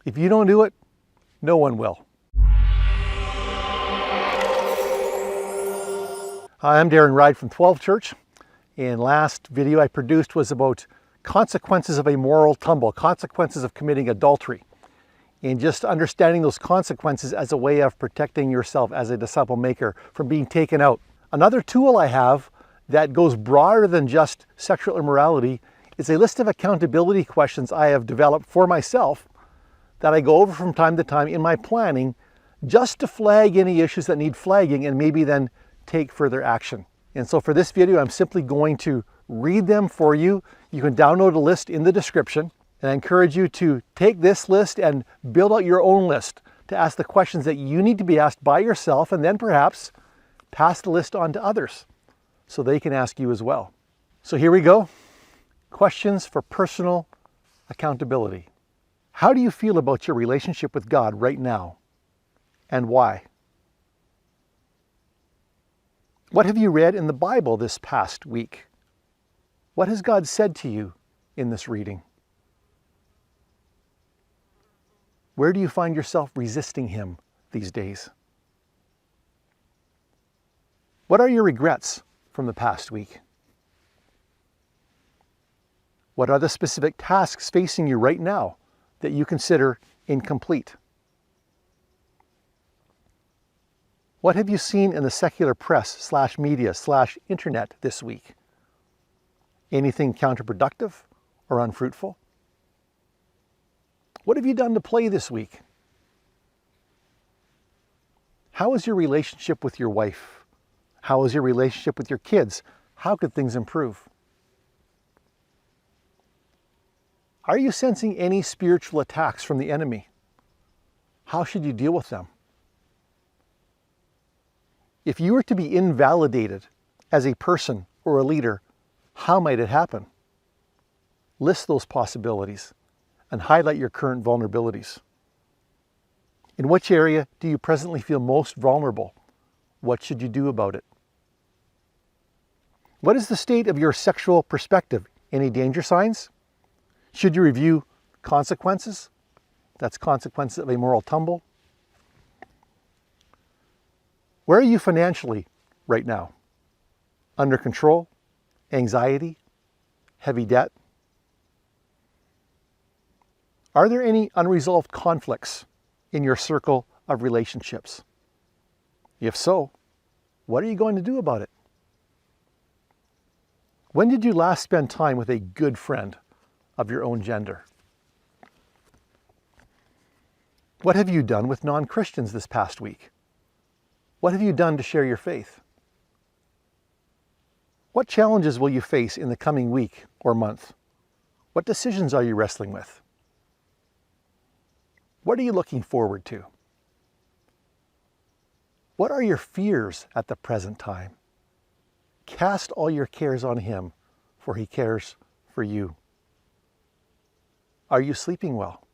If you don't do it, no one will. Hi, I'm Darren Ride from 12 Church, and last video I produced was about consequences of a moral tumble, consequences of committing adultery, and just understanding those consequences as a way of protecting yourself as a disciple maker from being taken out. Another tool I have that goes broader than just sexual immorality is a list of accountability questions I have developed for myself that I go over from time to time in my planning just to flag any issues that need flagging and maybe then take further action. And so for this video, I'm simply going to read them for you. You can download a list in the description, and I encourage you to take this list and build out your own list to ask the questions that you need to be asked by yourself, and then perhaps pass the list on to others so they can ask you as well. So here we go. Questions for personal accountability. How do you feel about your relationship with God right now, and why? What have you read in the Bible this past week? What has God said to you in this reading? Where do you find yourself resisting Him these days? What are your regrets from the past week? What are the specific tasks facing you right now that you consider incomplete? What have you seen in the secular press / media / internet this week? Anything counterproductive or unfruitful? What have you done to play this week? How is your relationship with your wife? How is your relationship with your kids? How could things improve? Are you sensing any spiritual attacks from the enemy? How should you deal with them? If you were to be invalidated as a person or a leader, how might it happen? List those possibilities and highlight your current vulnerabilities. In which area do you presently feel most vulnerable? What should you do about it? What is the state of your sexual perspective? Any danger signs? Should you review consequences? That's consequences of a moral tumble. Where are you financially right now? Under control? Anxiety? Heavy debt? Are there any unresolved conflicts in your circle of relationships? If so, what are you going to do about it? When did you last spend time with a good friend of your own gender? What have you done with non-Christians this past week? What have you done to share your faith? What challenges will you face in the coming week or month? What decisions are you wrestling with? What are you looking forward to? What are your fears at the present time? Cast all your cares on Him, for He cares for you. Are you sleeping well?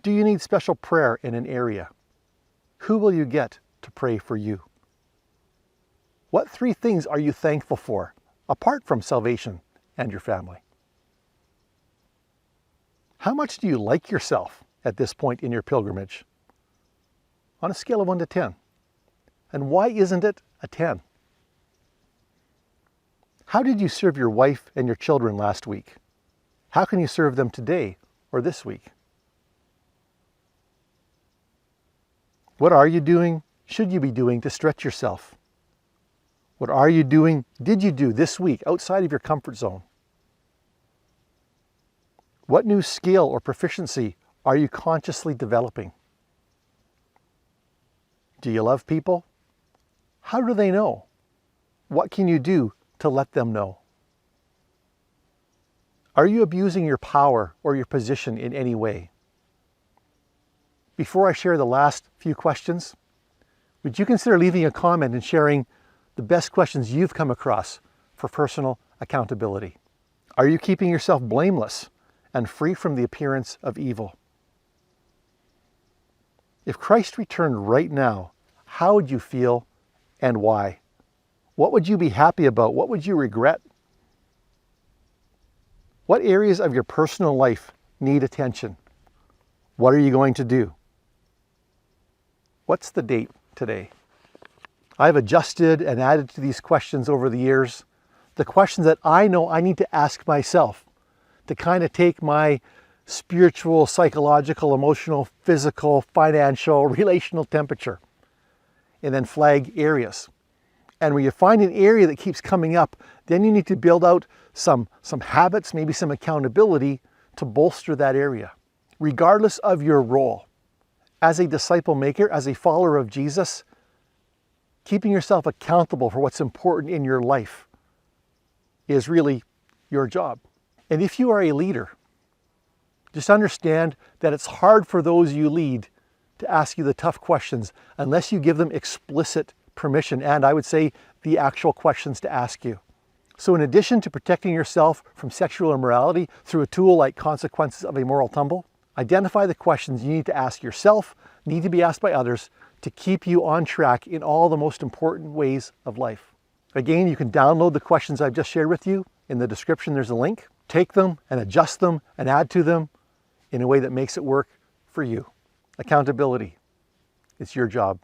Do you need special prayer in an area? Who will you get to pray for you? What 3 things are you thankful for, apart from salvation and your family? How much do you like yourself at this point in your pilgrimage? On a scale of 1 to 10. And why isn't it a 10? How did you serve your wife and your children last week? How can you serve them today or this week? What are you doing, should you be doing to stretch yourself? What are you doing, did you do this week outside of your comfort zone? What new skill or proficiency are you consciously developing? Do you love people? How do they know? What can you do to let them know? Are you abusing your power or your position in any way? Before I share the last few questions, would you consider leaving a comment and sharing the best questions you've come across for personal accountability? Are you keeping yourself blameless and free from the appearance of evil? If Christ returned right now, how would you feel and why? What would you be happy about? What would you regret? What areas of your personal life need attention. What are you going to do? What's the date today? I've adjusted and added to these questions over the years, the questions that I know I need to ask myself to kind of take my spiritual, psychological, emotional, physical, financial, relational temperature, and then flag areas. And when you find an area that keeps coming up, then you need to build out some habits, maybe some accountability to bolster that area, regardless of your role. As a disciple maker, as a follower of Jesus, keeping yourself accountable for what's important in your life is really your job. And if you are a leader, just understand that it's hard for those you lead to ask you the tough questions unless you give them explicit permission, and I would say the actual questions to ask you. So in addition to protecting yourself from sexual immorality through a tool like Consequences of a Moral Tumble, identify the questions you need to ask yourself, need to be asked by others, to keep you on track in all the most important ways of life. Again, you can download the questions I've just shared with you. In the description, there's a link. Take them and adjust them and add to them in a way that makes it work for you. Accountability. It's your job.